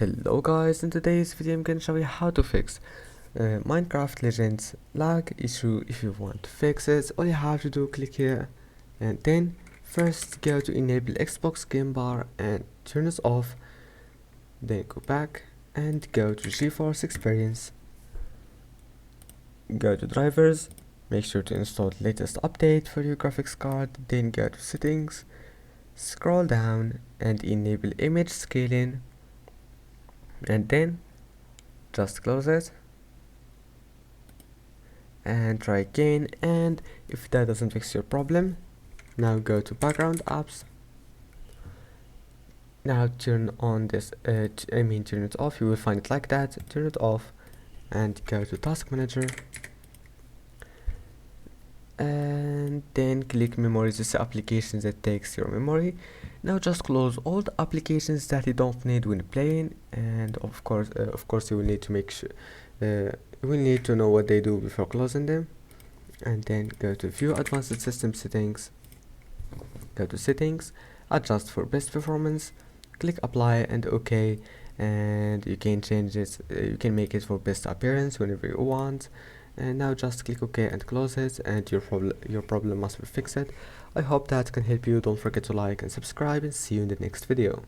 Hello guys, in today's video I'm going to show you how to fix Minecraft Legends lag issue. If you want to fix it, all you have to do, click here and then first go to enable Xbox game bar and turn it off, then go back and go to GeForce Experience, go to drivers, make sure to install the latest update for your graphics card, then go to settings, scroll down and enable image scaling, and then just close it and try again. And if that doesn't fix your problem, now go to background apps. Now turn on this turn it off. You will find it like that. Turn it off and go to task manager and then click memory. This is the application that takes your memory. Now just close all the applications that you don't need when playing, and of course you will need to make sure you will need to know what they do before closing them. And then go to view advanced system settings, go to settings, adjust for best performance, click apply and OK, and you can change it, you can make it for best appearance whenever you want. And now just click OK and close it, and your problem must be fixed. I hope that can help you. Don't forget to like and subscribe, and see you in the next video.